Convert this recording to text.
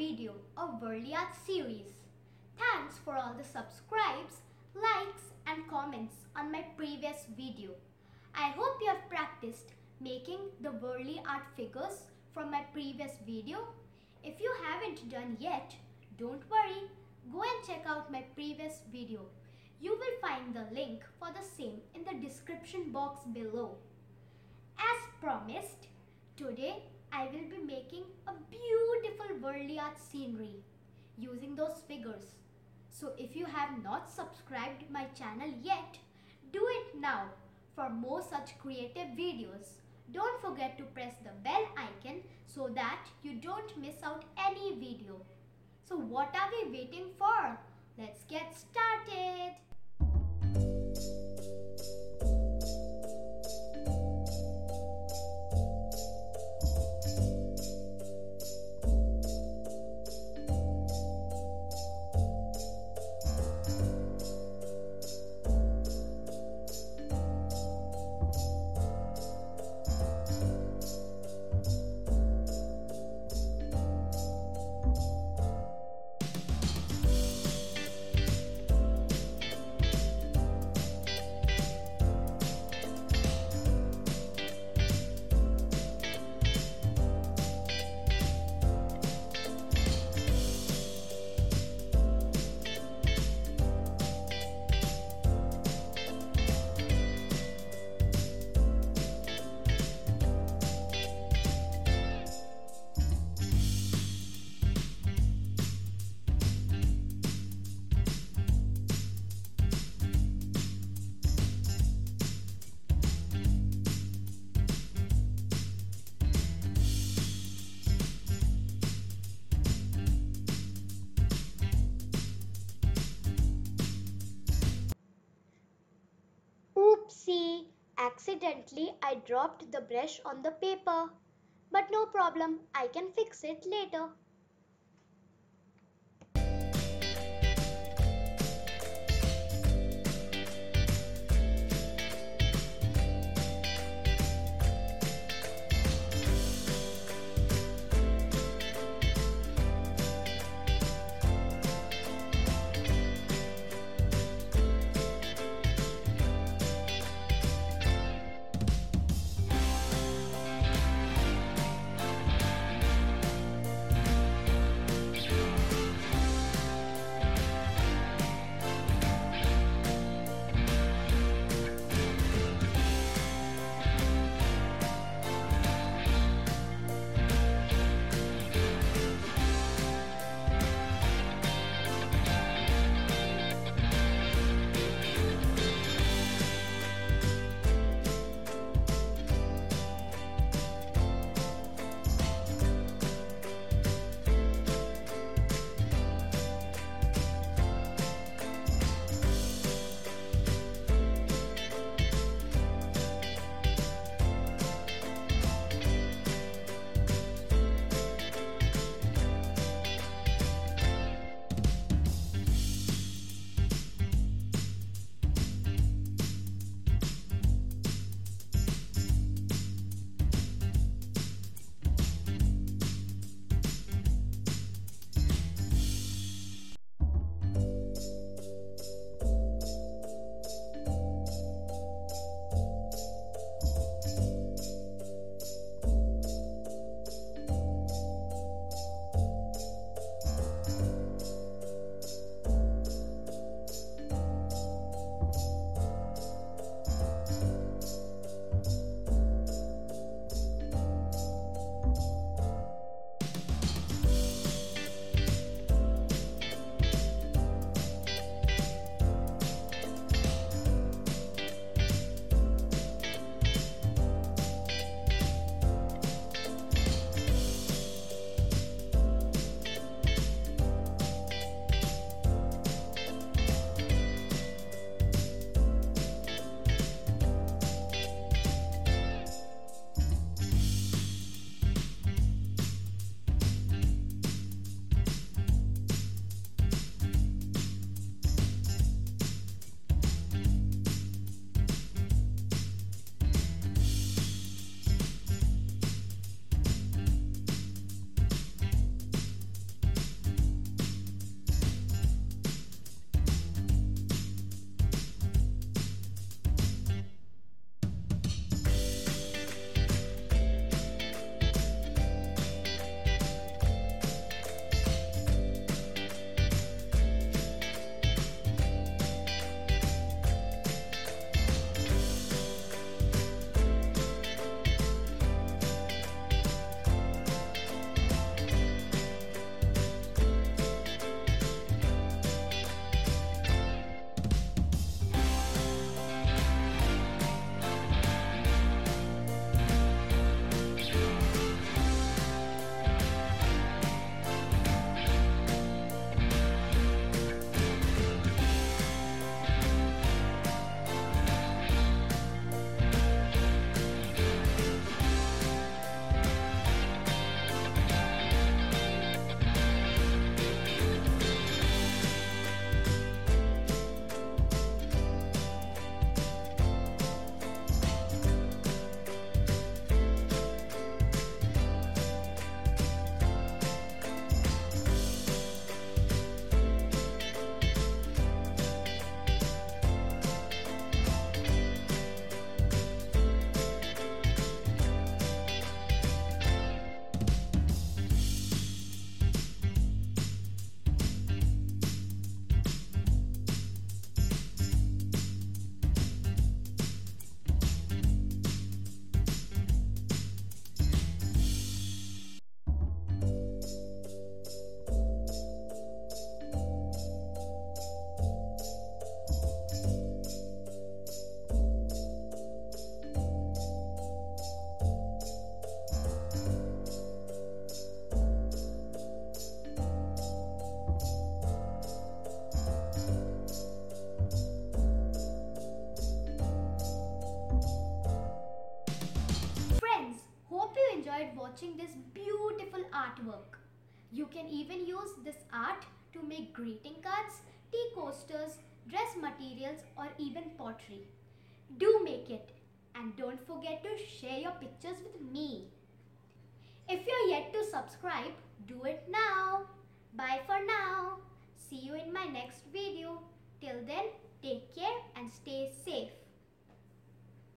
video of Warli Art series. Thanks for all the subscribes, likes and comments on my previous video. I hope you have practiced making the Warli art figures from my previous video. If you haven't done yet, don't worry, go and check out my previous video. You will find the link for the same in the description box below. As promised, today I will be making a beautiful Warli art scenery using those figures. So if you have not subscribed my channel yet, do it now for more such creative videos. Don't forget to press the bell icon so that you don't miss out any video. So what are we waiting for? Let's get started. Oopsie! Accidentally I dropped the brush on the paper. But no problem, I can fix it later. watching this beautiful artwork. You can even use this art to make greeting cards, tea coasters, dress materials, or even pottery. Do make it, and don't forget to share your pictures with me. If you're yet to subscribe, do it now. Bye for now. See you in my next video. Till then, take care and stay safe.